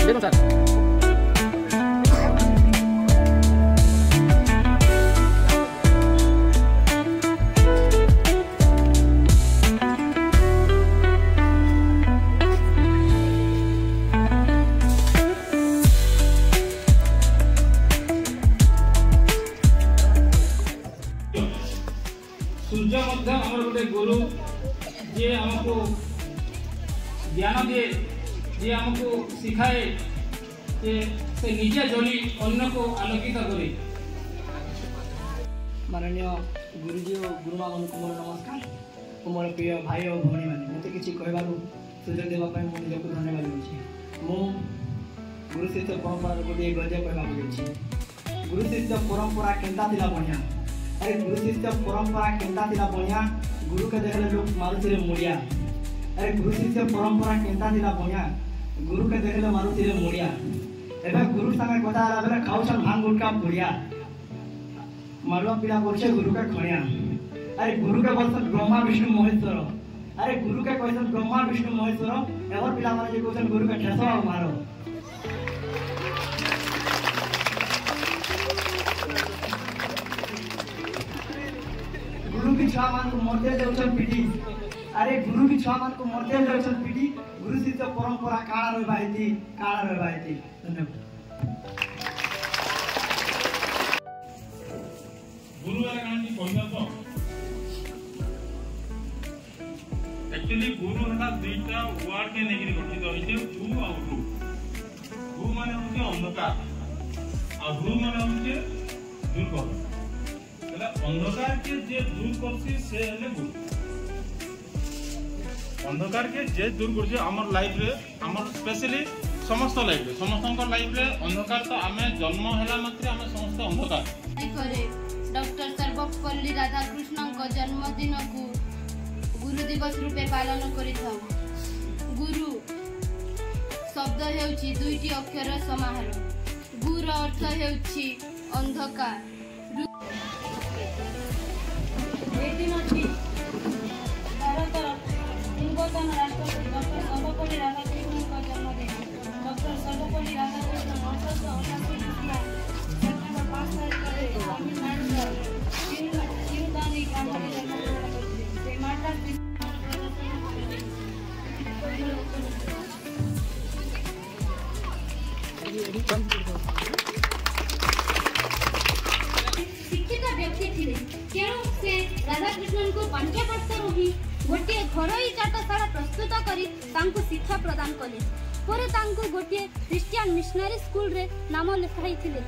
देखो सर सूर्य गोटे गुरु जे आमको ज्ञान दिए जे आमको सिखाए जे से निजे जली अन्य को आलोकित करे। माननीय गुरुजी और गुरुमा मान को मोर नमस्कार और मोर प्रिय भाई और भौणी मैंने मत किसी कहबार सुजोग देवाई मुझे निजक धन्यवाद दूसरी। मु गुरु शिष्य परंपरा गोटे गद्य कहवाक गुरु शिष्य परंपरा केन्ता थिला बढ़िया। अरे गुरु शिष्य परंपरा केन्ता थिला बढ़िया। गुरु के देखले लोग मारुथिले मुड़िया। अरे गुरु शिष्य परंपरा केन्ता थिला बढ़िया। गुरु के देखले मारुथिले मुड़िया। एबे गुरु संगे कथा आला बेले खाउछन भांग गुटका पुड़िया मालवा पीड़ा करछे गुरु के खणिया। अरे गुरु के बोलछन ब्रह्मा विष्णु महेश्वर। अरे गुरु के कहछन ब्रह्मा विष्णु महेश्वर एवर पीड़ा माने जे कहछन गुरु के ठेसो आ मारो। गुरु की छुआ मान को मरते जाउछन पीठी। अरे गुरु की छुआ मान को मरते जाउछन पीठी। गुरु शिष्य परंपरा काळा रहबा हेती धन्यवाद। गुरु वाला कान की कहना तो एक्चुअली गुरु है दुईटा वर्ड के नेगिरी गठित होइते गु और रु। गु माने होचे अंधकार और रु माने होचे दूर कर। तले अंधकार के जे दूर करसी से हेले गुरु। अंधकार के जे दूर करसी हमर लाइफ रे हमर स्पेशली समस्त लाइफ रे समस्त लाइफ रे अंधकार तो आमे जन्म हैला मात्र आमे समस्त अंधकार करे। डॉक्टर सर्वपल्ली राधाकृष्णन को जन्मदिन को गुरु दिवस रूपे पालन करिथाउ। गुरु शब्द हेउची दुईटी अक्षर समाहार। गुर अर्थ हेउची अंधकार। भारतर पूर्वतन राष्ट्रपति डॉक्टर सर्वपल्ली राधाकृष्णन को जन्मदिन। डॉक्टर सर्वपल्ली राधाकृष्णन 1888 सेप्टेम्बर 5 तारिख को तमिलनाडु शिवदानी ग्राम में जन्मग्रहण करथिले। से माता शिक्षित व्यक्ति थिले केनु से राधाकृष्णन को 5 वर्ष रही गोटे घरोई चाटशाला प्रस्तुत करी तांको शिक्षा प्रदान कले। पर तांको गोटे क्रिश्चियन मिशनरी स्कूल रे नाम लिखाई थिले।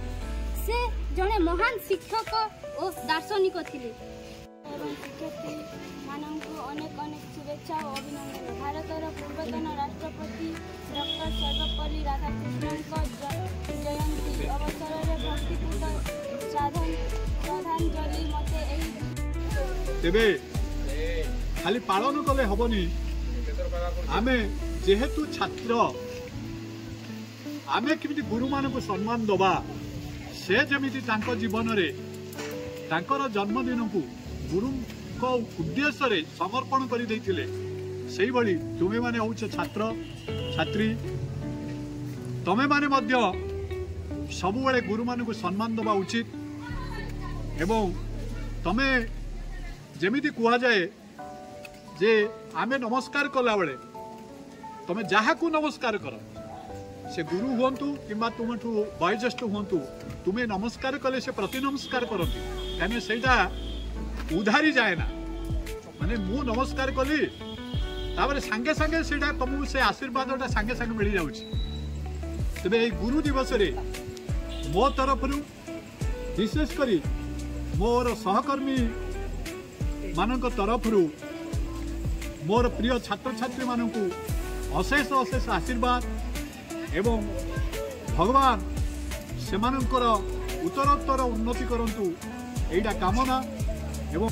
से जने महान शिक्षक और दार्शनिक थिले। शिक्षार्थी माननको अनेक अनेक शुभेच्छा और अभिनंदन। भारतर पूर्वतन राष्ट्रपति डॉक्टर सर्वपल्ली राधाकृष्णन को जयंती अवसर रे भक्तिपूर्ण श्रद्धांजलि मते एही तेबे खाली पालन कले हबनी। आमे जेहेतु छात्र आमे किमिति गुरु मानक सम्मान दबा से जमिति तांको जीवन रे तांकर जन्मदिन को गुरु को उद्देश्य रे समर्पण करि दैथिले सेही भली तुमे माने होछ छात्र छात्री तमे माने मध्य सबु बेले गुरु मानक सम्मान दबा उचित। एवं तमे जेमिति कुआ जाए जे आमे नमस्कार कला बेले तमे जहा को नमस्कार कर से गुरु हुंतु किंबा तुमठू वयोज्येष्ठ हुंतु तुम्हें नमस्कार कले से प्रति नमस्कार करती कहीं सेटा उधारी जाए ना माने मु नमस्कार कली तापर सांगे सांगे सेटा तुमको से आशीर्वाद सांगे सांगे मिल जाउछि। तबे गुरु दिवस रे मो तरफ विशेष करी मोर सहकर्मी मानक तरफ मोर प्रिय छात्र छात्री मानकू अशेष अशेष आशीर्वाद एवं भगवान सेमानंकर उत्तरोत्तर उन्नति करंतु एटा कामना एवं